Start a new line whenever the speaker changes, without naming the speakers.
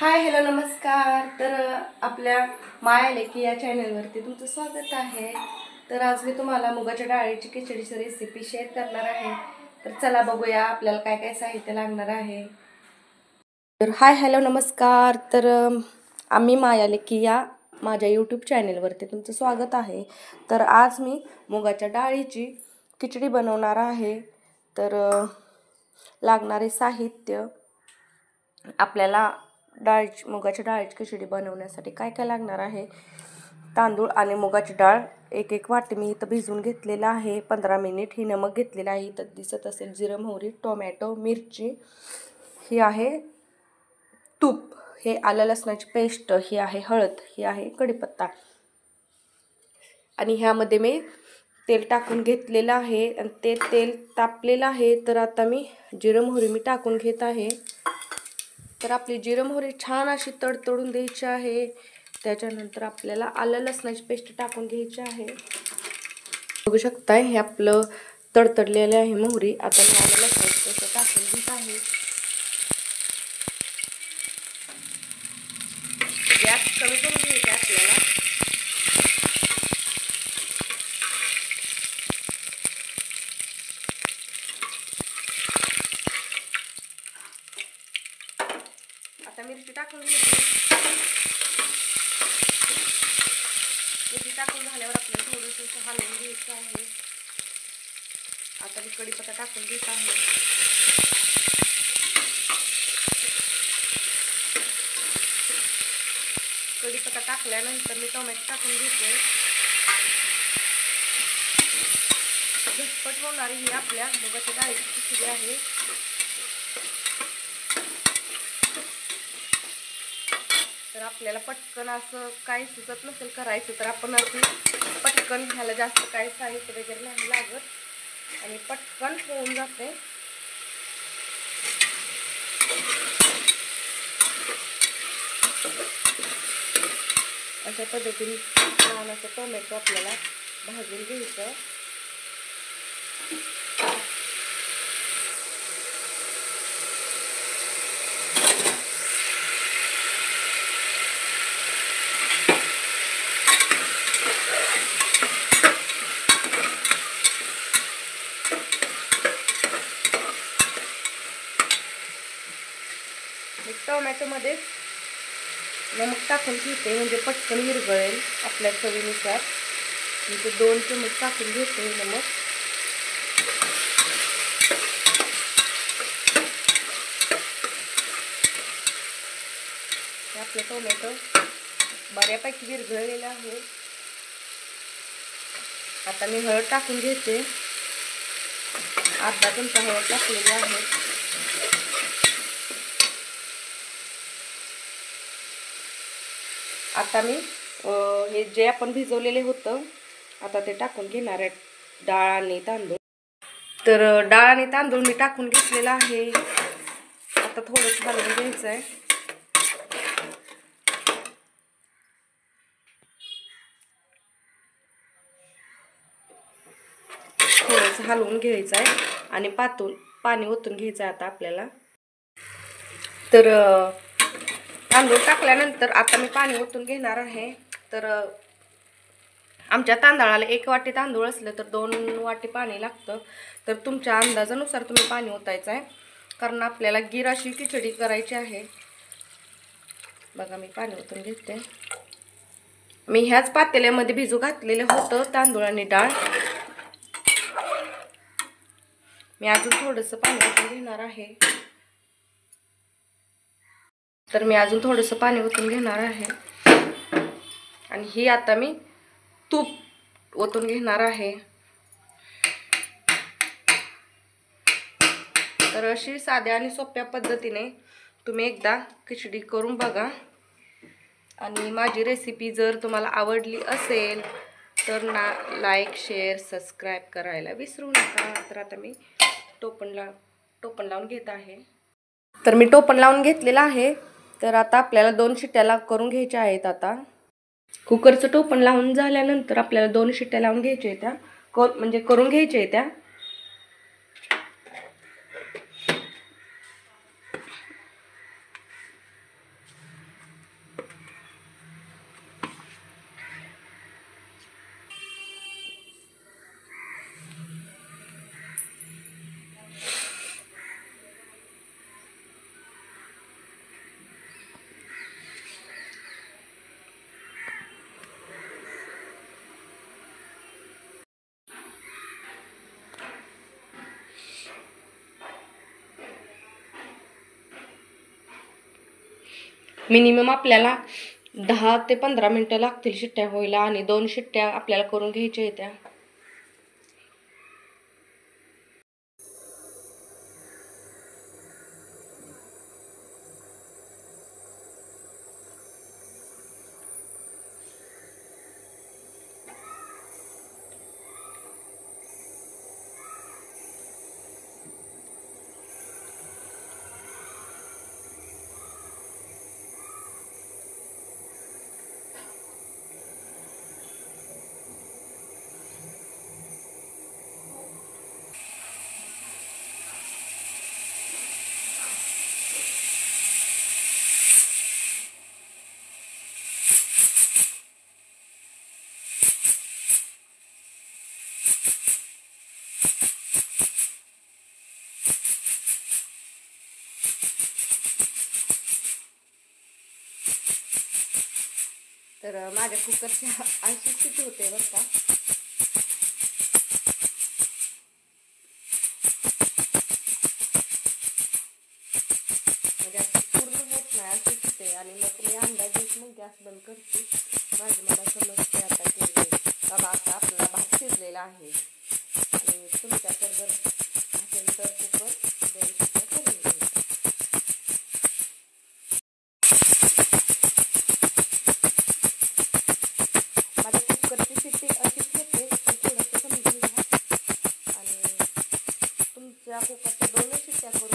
Hi hello नमस्कार. तर आपल्या माया लेकी या चॅनलवरती तुमचं स्वागत आहे. तर आज मी तुम्हाला मुगाच्या डाळीची खिचडीची रेसिपी शेअर करणार आहे. तर चला बघूया आपल्याला काय काय साहित्य लागणार आहे. तर हाय हॅलो नमस्कार. तर आम्ही माया लेकी या माझ्या यूट्यूब चॅनलवरती तुमचं स्वागत आहे. तर आज मी मुगाच्या डाळीची खिचडी बनवणार आहे. तर लागणारे साहित्य आपल्याला मुगाच्या डाळीची खिचडी बनवण्यासाठी काय काय लागणार आहे. तांदूळ आणि मुगाची डाळ एक वाटी मी इथं भिजवून घेतलेला आहे 15 मिनिट. ही नमक घेतलेला आहे, इथं दिसत असेल जिरं मोहरी टोमॅटो मिरची, ही आहे तूप, हे आलं लसणाची पेस्ट, ही आहे हळद, ही आहे कढीपत्ता आणि ह्यामध्ये मी तेल टाकून घेतलेलं आहे आणि ते तेल तापलेलं आहे. तर आता मी जिरं मोहरी मी टाकून घेत आहे. तर आपली जिरं मोहरी छान अशी तडतडून द्यायची आहे. त्याच्यानंतर आपल्याला आलं लसणाची पेस्ट टाकून घ्यायची आहे. बघू शकताय हे आपलं तडतडलेलं आहे मोहरी. आता मी आलं लसणाची पेस्ट टाकून घेत आहे. गॅस कमी करून घ्यायचा आपल्याला. आता मिरची टाकून घ्यायची. मिरची टाकून झाल्यावर आपल्याला थोडंसं हलवून घ्यायचं आहे. आता मी कढीपत्ता टाकून घेत आहे. कढीपत्ता टाकल्यानंतर मी टोमॅटो टाकून घेते. झटपट होणारी ही आपल्या मुगाच्या डाळीची खिचडी आहे. तर आपल्याला पटकन असं काही सुचत नसेल करायचं तर आपण असं पटकन ह्याला जास्त काही साहित्य वगैरे नाही लागत आणि पटकन होऊन जाते. अशा पद्धतीने छान असं टोमॅटो आपल्याला भाजून घ्यायचं. टोमॅटोमध्ये नमक टाकून घेते म्हणजे पटकन विरघळेल आपल्या चवीनुसार. म्हणजे 2 चमच टाकून घेते नमक. आपलं टोमॅटो बऱ्यापैकी विरघळलेला आहे. आता मी हळद टाकून घेते. अर्धा चमचा हळद टाकलेली आहे. आता मी हे जे आपण भिजवलेले होतं आता ते टाकून घेणार आहे, डाळ आणि तांदूळ. तर डाळ आणि तांदूळ मी टाकून घेतलेला आहे. आता थोडंसं हलवून घ्यायचं आहे. थोडंसं हलवून घ्यायचं आहे आणि पाणी ओतून घ्यायचं आहे आता आपल्याला. तर तांदूळ टाकल्यानंतर आता मी पाणी ओतून घेणार आहे. तर आमच्या तांदळाला 1 वाटी तांदूळ असलं तर 2 वाटी पाणी लागतं. तर तुमच्या अंदाजानुसार तुम्ही पाणी ओतायचं आहे, कारण आपल्याला गिर अशी खिचडी करायची आहे. बघा मी पाणी ओतून घेते. मी ह्याच पातेल्यामध्ये भिजू घातलेलं होतं तांदूळ आणि डाळ. मी अजून थोडंसं पाणी ओतून घेणार आहे. तर मी अजून थोडंसं पाणी ओतून घेणार आहे आणि ही आता मी तूप ओतून घेणार आहे. तर अशी साध्या आणि सोप्या पद्धतीने तुम्ही एकदा खिचडी करून बघा. आणि माझी रेसिपी जर तुम्हाला आवडली असेल तर लाईक शेअर सबस्क्राईब करायला विसरू नका. तर आता मी टोपण लावून घेत आहे. तर मी टोपण लावून घेतलेलं आहे. तर आता आपल्याला 2 शिट्ट्या करून घ्यायच्या आहेत. आता कुकरचं टोपण लावून झाल्यानंतर आपल्याला 2 शिट्ट्या लावून घ्यायच्या आहेत, म्हणजे करून घ्यायच्या आहेत त्या. मिनिमम आपल्याला 10 ते 15 मिनटं लागतील शिट्ट्या व्हायला आणि 2 शिट्ट्या आपल्याला करून घ्यायच्या आहेत त्या. तर माझ्या कुकरच्या 80 शिट्टी होते बरं का. म्हणजे पूर्ण होत नाही अशी शिट्टी आणि मग मी अंदाजेच मग गॅस बंद करते. मला समजते आता की बाबा आता आपला भात शिजलेला आहे. आणि तुमच्याकडे जर असेल तर कुकर 2 शिट्ट्या करून घ्यायच्या. कुकरच्या 2 शिट्ट्या करून